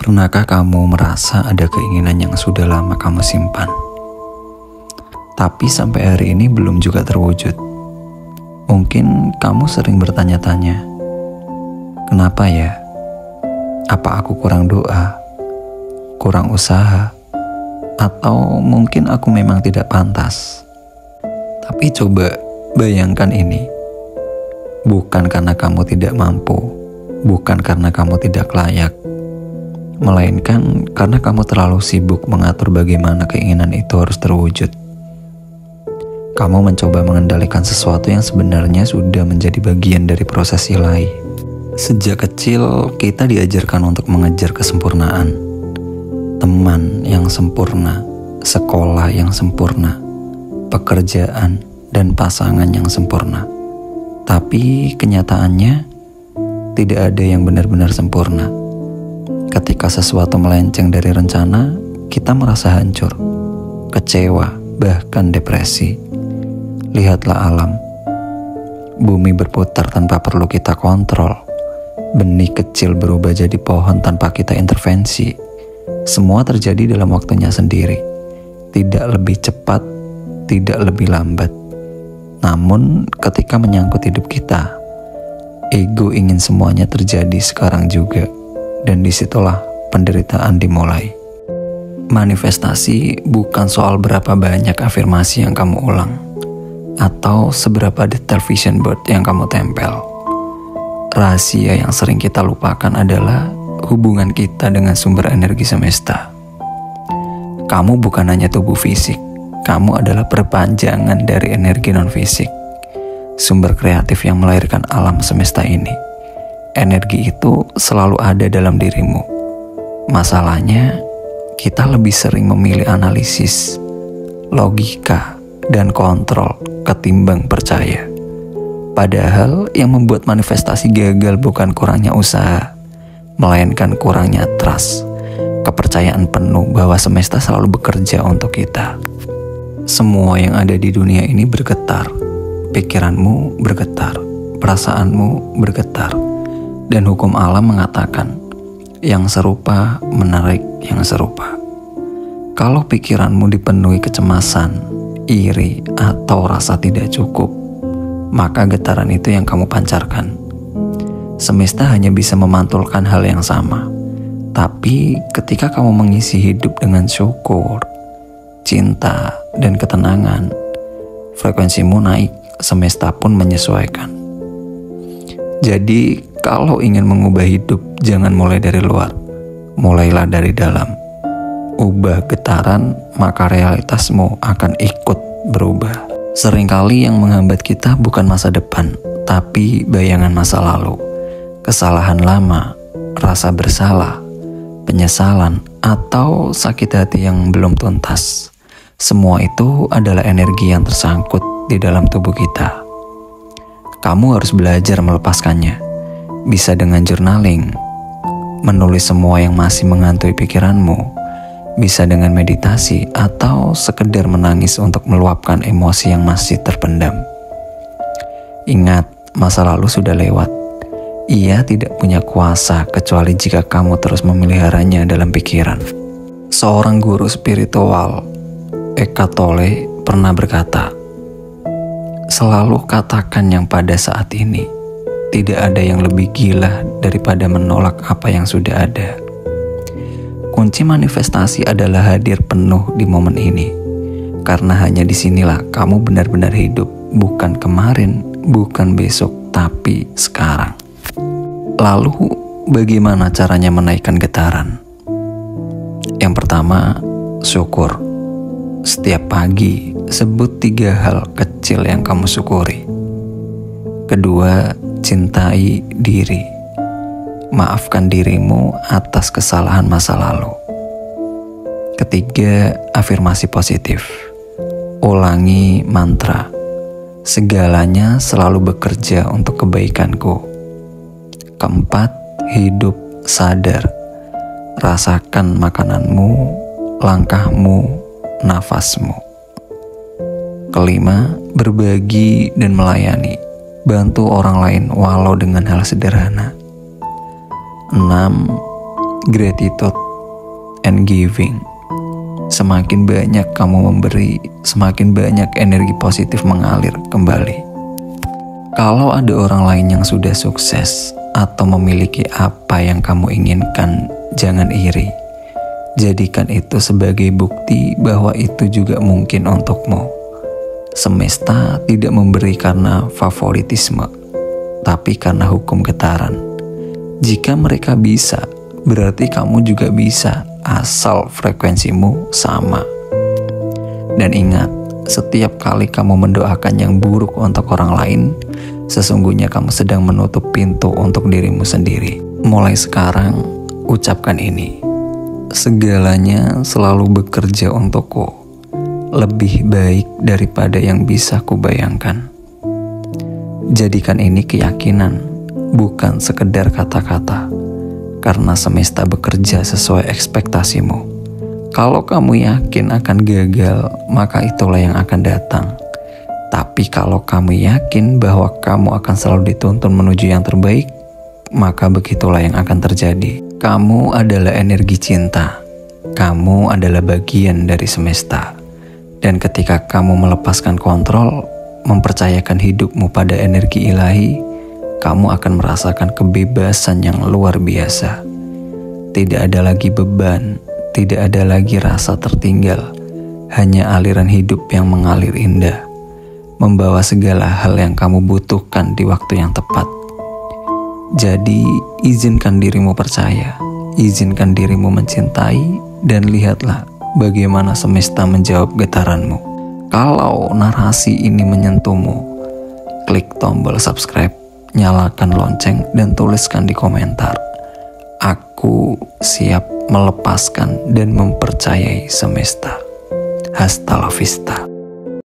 Pernahkah kamu merasa ada keinginan yang sudah lama kamu simpan, tapi sampai hari ini belum juga terwujud? Mungkin kamu sering bertanya-tanya, kenapa ya? Apa aku kurang doa, kurang usaha, atau mungkin aku memang tidak pantas? Tapi coba bayangkan ini, bukan karena kamu tidak mampu, bukan karena kamu tidak layak, melainkan karena kamu terlalu sibuk mengatur bagaimana keinginan itu harus terwujud. Kamu mencoba mengendalikan sesuatu yang sebenarnya sudah menjadi bagian dari proses ilahi. Sejak kecil, kita diajarkan untuk mengejar kesempurnaan. Teman yang sempurna, sekolah yang sempurna, pekerjaan dan pasangan yang sempurna. Tapi kenyataannya, tidak ada yang benar-benar sempurna. Ketika sesuatu melenceng dari rencana, kita merasa hancur, kecewa, bahkan depresi. Lihatlah alam. Bumi berputar tanpa perlu kita kontrol. Benih kecil berubah jadi pohon tanpa kita intervensi. Semua terjadi dalam waktunya sendiri. Tidak lebih cepat, tidak lebih lambat. Namun, ketika menyangkut hidup kita, ego ingin semuanya terjadi sekarang juga. Dan disitulah penderitaan dimulai. Manifestasi bukan soal berapa banyak afirmasi yang kamu ulang, atau seberapa detail vision board yang kamu tempel. Rahasia yang sering kita lupakan adalah hubungan kita dengan sumber energi semesta. Kamu bukan hanya tubuh fisik, kamu adalah perpanjangan dari energi non-fisik, sumber kreatif yang melahirkan alam semesta ini. Energi itu selalu ada dalam dirimu. Masalahnya, kita lebih sering memilih analisis, logika, dan kontrol ketimbang percaya. Padahal yang membuat manifestasi gagal bukan kurangnya usaha, melainkan kurangnya trust, kepercayaan penuh bahwa semesta selalu bekerja untuk kita. Semua yang ada di dunia ini bergetar, pikiranmu bergetar, perasaanmu bergetar, dan hukum alam mengatakan, yang serupa menarik yang serupa. Kalau pikiranmu dipenuhi kecemasan, iri, atau rasa tidak cukup, maka getaran itu yang kamu pancarkan. Semesta hanya bisa memantulkan hal yang sama. Tapi ketika kamu mengisi hidup dengan syukur, cinta, dan ketenangan, frekuensimu naik, semesta pun menyesuaikan. Jadi, kalau ingin mengubah hidup, jangan mulai dari luar. Mulailah dari dalam. Ubah getaran, maka realitasmu akan ikut berubah. Seringkali yang menghambat kita bukan masa depan, tapi bayangan masa lalu. Kesalahan lama, rasa bersalah, penyesalan, atau sakit hati yang belum tuntas. Semua itu adalah energi yang tersangkut di dalam tubuh kita. Kamu harus belajar melepaskannya. Bisa dengan journaling, menulis semua yang masih menghantui pikiranmu. Bisa dengan meditasi atau sekedar menangis untuk meluapkan emosi yang masih terpendam. Ingat, masa lalu sudah lewat. Ia tidak punya kuasa kecuali jika kamu terus memeliharanya dalam pikiran. Seorang guru spiritual, Eckhart Tolle, pernah berkata, "Selalu katakan yang pada saat ini. Tidak ada yang lebih gila daripada menolak apa yang sudah ada." Kunci manifestasi adalah hadir penuh di momen ini. Karena hanya disinilah kamu benar-benar hidup. Bukan kemarin, bukan besok, tapi sekarang. Lalu, bagaimana caranya menaikkan getaran? Yang pertama, syukur. Setiap pagi, sebut 3 hal kecil yang kamu syukuri. Kedua, cintai diri. Maafkan dirimu atas kesalahan masa lalu. Ketiga, afirmasi positif. Ulangi mantra. Segalanya selalu bekerja untuk kebaikanku. Keempat, hidup sadar. Rasakan makananmu, langkahmu, nafasmu. Kelima, berbagi dan melayani. Bantu orang lain walau dengan hal sederhana. 6. gratitude and giving. Semakin banyak kamu memberi, semakin banyak energi positif mengalir kembali. Kalau ada orang lain yang sudah sukses atau memiliki apa yang kamu inginkan, jangan iri. Jadikan itu sebagai bukti bahwa itu juga mungkin untukmu. Semesta tidak memberi karena favoritisme, tapi karena hukum getaran. Jika mereka bisa, berarti kamu juga bisa, asal frekuensimu sama. Dan ingat, setiap kali kamu mendoakan yang buruk untuk orang lain, sesungguhnya kamu sedang menutup pintu untuk dirimu sendiri. Mulai sekarang, ucapkan ini. Segalanya selalu bekerja untukku, lebih baik daripada yang bisa kubayangkan. Jadikan ini keyakinan, bukan sekedar kata-kata, karena semesta bekerja sesuai ekspektasimu. Kalau kamu yakin akan gagal, maka itulah yang akan datang. Tapi kalau kamu yakin bahwa kamu akan selalu dituntun menuju yang terbaik, maka begitulah yang akan terjadi. Kamu adalah energi cinta. Kamu adalah bagian dari semesta. Dan ketika kamu melepaskan kontrol, mempercayakan hidupmu pada energi ilahi, kamu akan merasakan kebebasan yang luar biasa. Tidak ada lagi beban, tidak ada lagi rasa tertinggal, hanya aliran hidup yang mengalir indah, membawa segala hal yang kamu butuhkan di waktu yang tepat. Jadi, izinkan dirimu percaya, izinkan dirimu mencintai, dan lihatlah bagaimana semesta menjawab getaranmu. Kalau narasi ini menyentuhmu, klik tombol subscribe, nyalakan lonceng, dan tuliskan di komentar, "Aku siap melepaskan dan mempercayai semesta." Hasta la vista.